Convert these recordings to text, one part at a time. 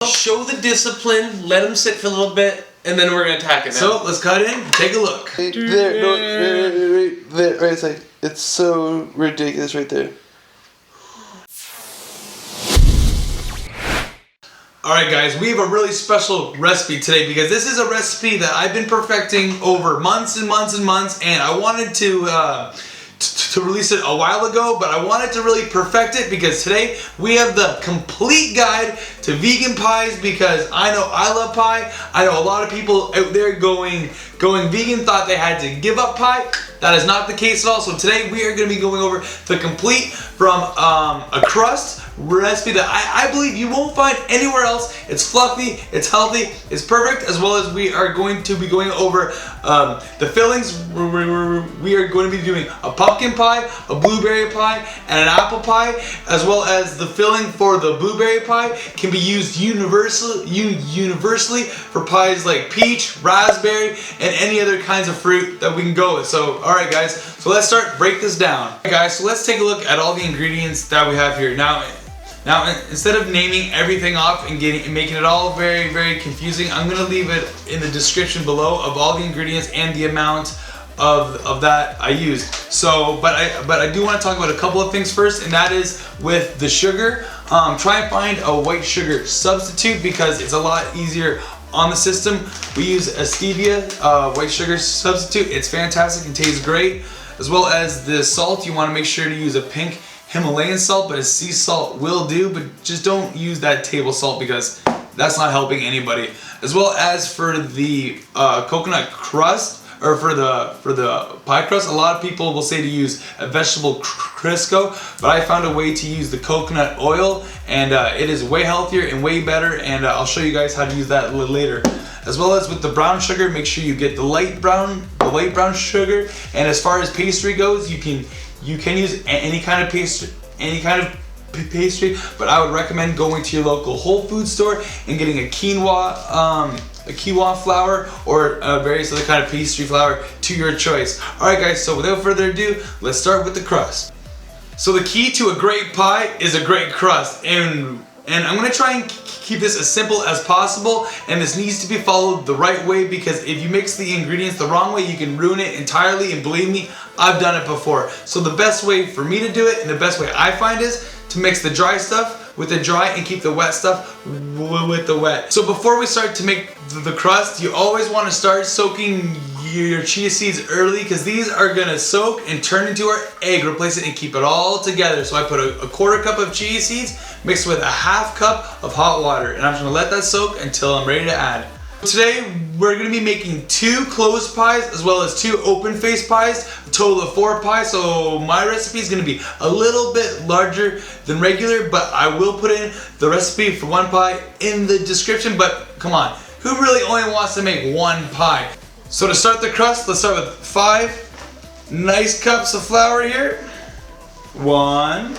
Show the discipline, let them sit for a little bit, and then we're gonna attack it now. So let's cut in, take a look. Right there, no, right there, right side. It's so ridiculous right there. Alright guys, we have a really special recipe today because this is a recipe that I've been perfecting over months and months and months, and I wanted to release it a while ago, but I wanted to really perfect it because today we have the complete guide to vegan pies, because I know I love pie. I know a lot of people out there going vegan thought they had to give up pie. That is not the case at all. So today we are going to be going over the complete from a crust recipe that I believe you won't find anywhere else. It's fluffy, it's healthy, it's perfect, as well as we are going to be going over the fillings. We are going to be doing a pumpkin pie, a blueberry pie, and an apple pie, as well as the filling for the blueberry pie can be used universally for pies like peach, raspberry, and any other kinds of fruit that we can go with. So alright guys, so let's break this down. Alright guys, so let's take a look at all the ingredients that we have here. Now, instead of naming everything off and making it all very, very confusing, I'm going to leave it in the description below of all the ingredients and the amount of that I used. So, but I do want to talk about a couple of things first, and that is with the sugar. Try and find a white sugar substitute because it's a lot easier on the system. We use a stevia white sugar substitute. It's fantastic and tastes great. As well as the salt, you want to make sure to use a pink Himalayan salt, but a sea salt will do, but just don't use that table salt because that's not helping anybody. As well as for the coconut crust, or for the pie crust, a lot of people will say to use a vegetable Crisco, but I found a way to use the coconut oil, and it is way healthier and way better, and I'll show you guys how to use that later. As well as with the brown sugar, make sure you get the light brown sugar. And as far as pastry goes, you can use any kind of pastry, but I would recommend going to your local Whole Foods store and getting a quinoa flour or various other kind of pastry flour to your choice. Alright guys, so without further ado, let's start with the crust. So the key to a great pie is a great crust, and I'm going to try and keep this as simple as possible, and this needs to be followed the right way, because if you mix the ingredients the wrong way, you can ruin it entirely, and believe me, I've done it before. So the best way for me to do it, and the best way I find, is to mix the dry stuff with the dry and keep the wet stuff with the wet. So before we start to make the crust, you always want to start soaking your chia seeds early, because these are gonna soak and turn into our egg, replace it, and keep it all together. So I put a quarter cup of chia seeds mixed with a half cup of hot water, and I'm just gonna let that soak until I'm ready to add. Today we're gonna be making 2 closed pies as well as 2 open face pies, a total of 4 pies. So my recipe is gonna be a little bit larger than regular, but I will put in the recipe for 1 pie in the description. But come on, who really only wants to make 1 pie? So to start the crust, let's start with 5 nice cups of flour here. 1.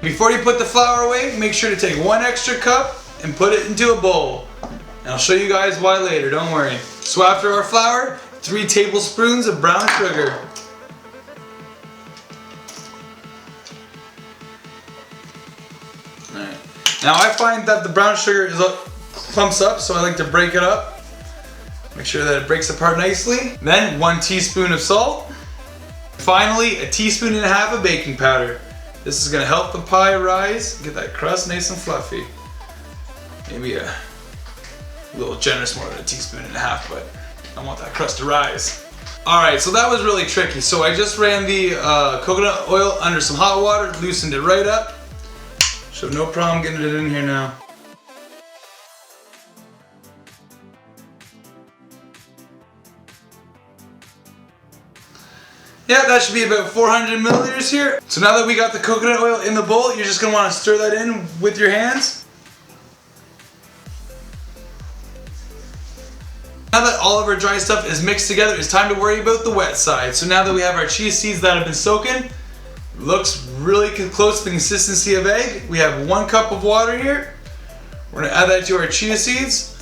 Before you put the flour away, make sure to take 1 extra cup and put it into a bowl. And I'll show you guys why later, don't worry. So after our flour, 3 tablespoons of brown sugar. Alright. Now I find that the brown sugar clumps up, so I like to break it up. Make sure that it breaks apart nicely. Then 1 teaspoon of salt. Finally, a teaspoon and a half of baking powder. This is gonna help the pie rise, get that crust nice and fluffy. Maybe a little generous, more than a teaspoon and a half, but I want that crust to rise. Alright, so that was really tricky. So I just ran the coconut oil under some hot water, loosened it right up. So no problem getting it in here now. Yeah, that should be about 400 milliliters here. So now that we got the coconut oil in the bowl, you're just gonna wanna stir that in with your hands. Now that all of our dry stuff is mixed together, it's time to worry about the wet side. So now that we have our chia seeds that have been soaking, looks really close to the consistency of egg. We have 1 cup of water here. We're gonna add that to our chia seeds,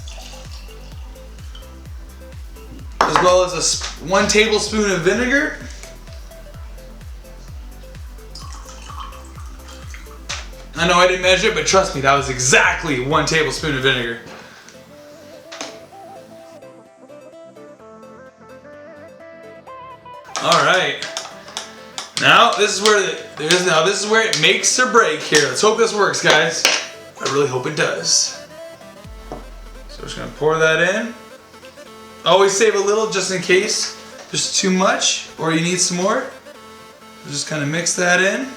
as well as 1 tablespoon of vinegar. I know I didn't measure it, but trust me, that was exactly 1 tablespoon of vinegar. All right. Now this is where it makes or break here. Let's hope this works, guys. I really hope it does. So we're just gonna pour that in. Always save a little just in case there's too much or you need some more. Just kind of mix that in.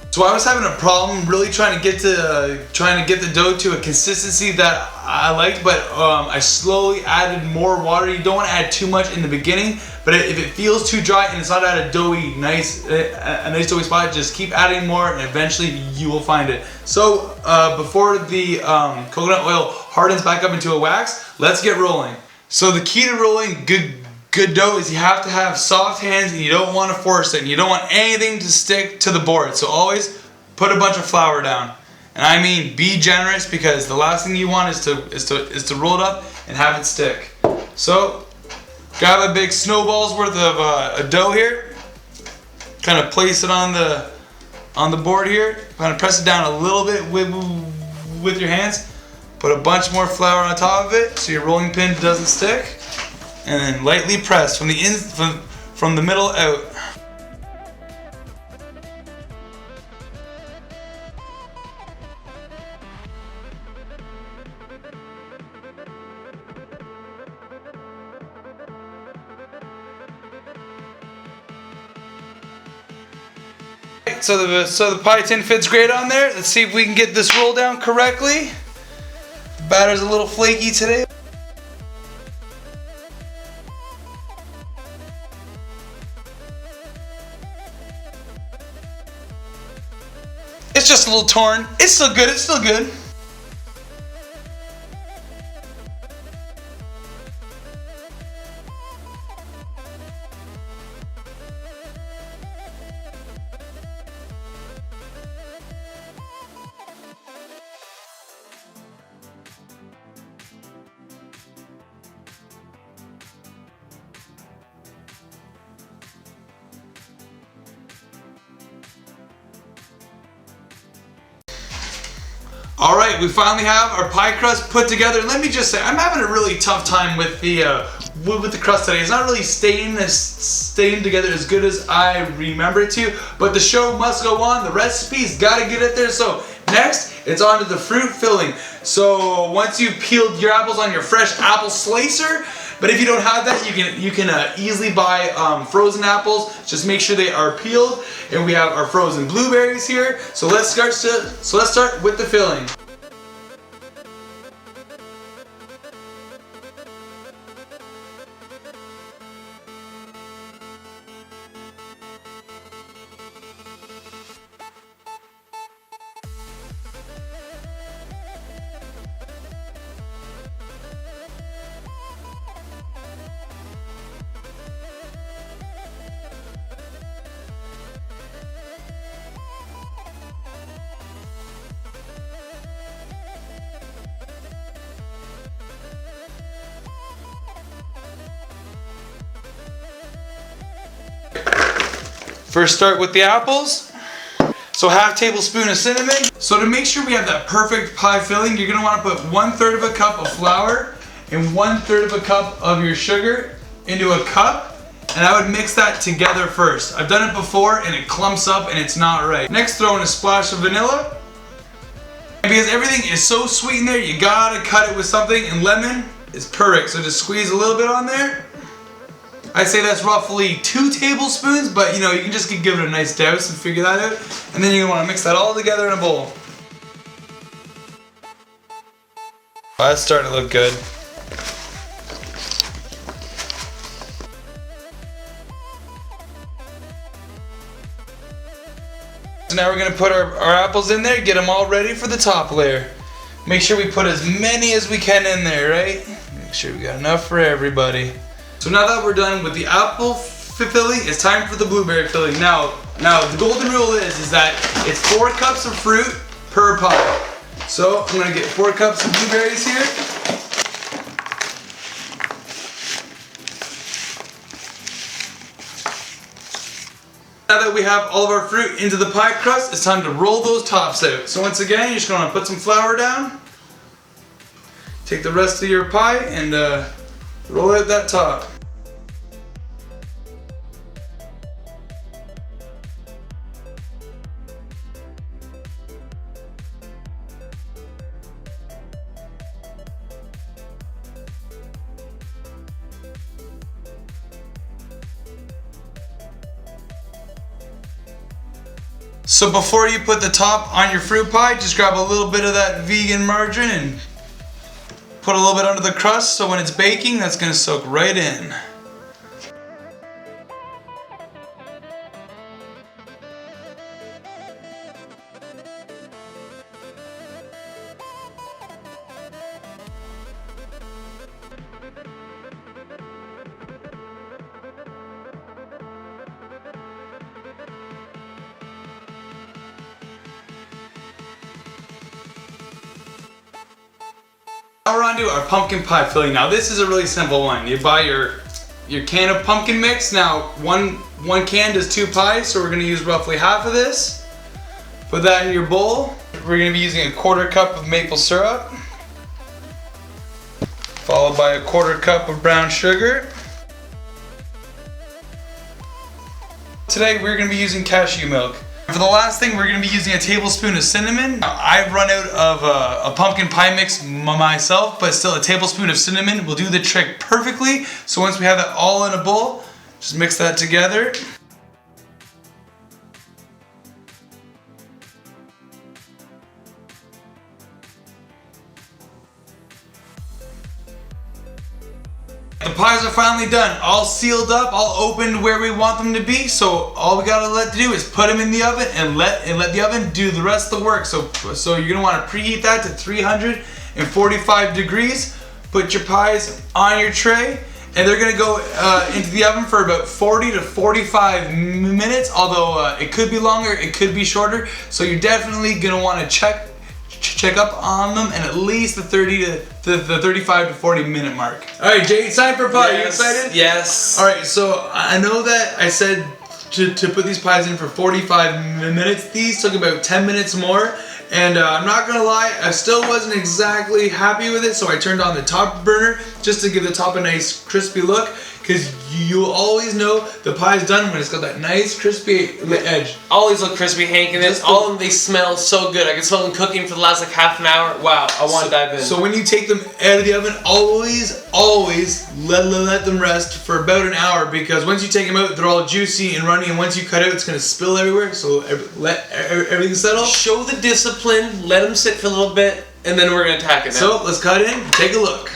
So I was having a problem really trying to get the dough to a consistency that I liked, but I slowly added more water. You don't want to add too much in the beginning, but if it feels too dry and it's not at a nice doughy spot, just keep adding more and eventually you will find it. So before the coconut oil hardens back up into a wax, let's get rolling. So the key to rolling good dough is you have to have soft hands and you don't want to force it and you don't want anything to stick to the board. So always put a bunch of flour down. And I mean be generous, because the last thing you want is to roll it up and have it stick. So grab a big snowball's worth of a dough here. Kind of place it on the board here. Kind of press it down a little bit with your hands. Put a bunch more flour on top of it so your rolling pin doesn't stick. And then lightly press from the middle out. So the pie tin fits great on there. Let's see if we can get this roll down correctly. The batter's a little flaky today. It's just a little torn. It's still good, it's still good. All right, we finally have our pie crust put together. Let me just say, I'm having a really tough time with the crust today. It's not really staying together as good as I remember it to, but the show must go on. The recipe's got to get it there. So next, it's on to the fruit filling. So once you've peeled your apples on your fresh apple slicer, but if you don't have that, you can easily buy frozen apples. Just make sure they are peeled. And we have our frozen blueberries here. So let's start with the filling. First start with the apples. So ½ tablespoon of cinnamon. So to make sure we have that perfect pie filling, you're gonna wanna put 1/3 of a cup of flour and 1/3 of a cup of your sugar into a cup. And I would mix that together first. I've done it before and it clumps up and it's not right. Next, throw in a splash of vanilla. And because everything is so sweet in there, you gotta cut it with something, and lemon is perfect. So just squeeze a little bit on there. I'd say that's roughly 2 tablespoons, but you know, you can just give it a nice douse and figure that out. And then you're gonna wanna mix that all together in a bowl. Oh, that's starting to look good. So now we're gonna put our apples in there, get them all ready for the top layer. Make sure we put as many as we can in there, right? Make sure we got enough for everybody. So now that we're done with the apple filling, it's time for the blueberry filling. Now the golden rule is that it's 4 cups of fruit per pie. So I'm gonna get 4 cups of blueberries here. Now that we have all of our fruit into the pie crust, it's time to roll those tops out. So once again, you're just gonna put some flour down, take the rest of your pie and roll out that top. So before you put the top on your fruit pie, just grab a little bit of that vegan margarine and put a little bit under the crust so when it's baking, that's gonna soak right in. Now we're on to our pumpkin pie filling. Now this is a really simple one. You buy your can of pumpkin mix. Now one can does 2 pies, so we're gonna use roughly half of this. Put that in your bowl. We're gonna be using a 1/4 cup of maple syrup, followed by a 1/4 cup of brown sugar. Today we're gonna be using cashew milk. For the last thing, we're going to be using a tablespoon of cinnamon. Now, I've run out of a pumpkin pie mix myself, but still a tablespoon of cinnamon will do the trick perfectly. So once we have that all in a bowl, just mix that together. The pies are finally done, all sealed up, all opened where we want them to be. So all we gotta do is put them in the oven and let the oven do the rest of the work. So you're gonna want to preheat that to 345 degrees. Put your pies on your tray, and they're gonna go into the oven for about 40 to 45 minutes. Although it could be longer, it could be shorter. So you're definitely gonna want to check up on them and at least the 35 to 40 minute mark. All right, Jay, it's time for pie. Yes, you excited? Yes. All right, so I know that I said to put these pies in for 45 minutes. These took about 10 minutes more, and I'm not gonna lie, I still wasn't exactly happy with it, so I turned on the top burner just to give the top a nice crispy look, because you always know the pie's done when it's got that nice crispy edge. Always look crispy, Hank, and Just all of them, they smell so good. I can smell them cooking for the last like half an hour. Wow, I want to dive in. So when you take them out of the oven, always let them rest for about an hour, because once you take them out, they're all juicy and runny, and once you cut out, it's gonna spill everywhere. So let everything settle. Show the discipline, let them sit for a little bit, and then we're gonna attack it now. So let's cut in, take a look.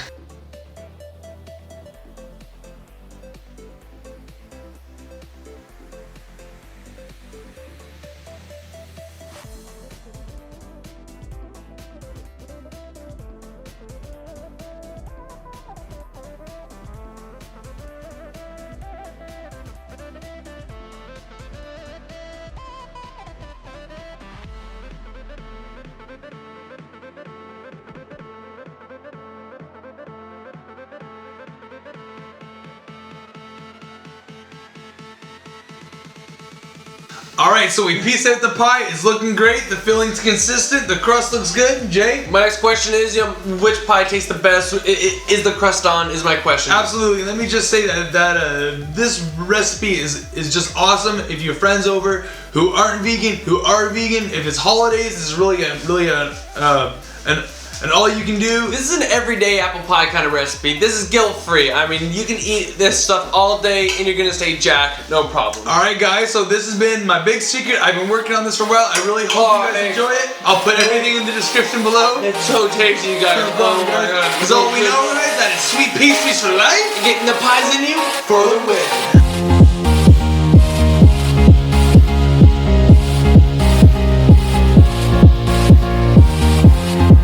Alright, so we pieced out the pie. It's looking great. The filling's consistent. The crust looks good. Jay? My next question is, which pie tastes the best? Is the crust on? Is my question. Absolutely. Let me just say that this recipe is just awesome. If you have friends over who aren't vegan, who are vegan, if it's holidays, this is really an all you can do. This is an everyday apple pie kind of recipe. This is guilt-free. I mean, you can eat this stuff all day and you're gonna stay jacked, no problem. Alright guys, so this has been my big secret. I've been working on this for a while. I really hope you guys enjoy it. I'll put everything in the description below. It's so tasty, you guys. Oh my god. So we know is that it's sweet pastries for life. Getting the pies in you for the win.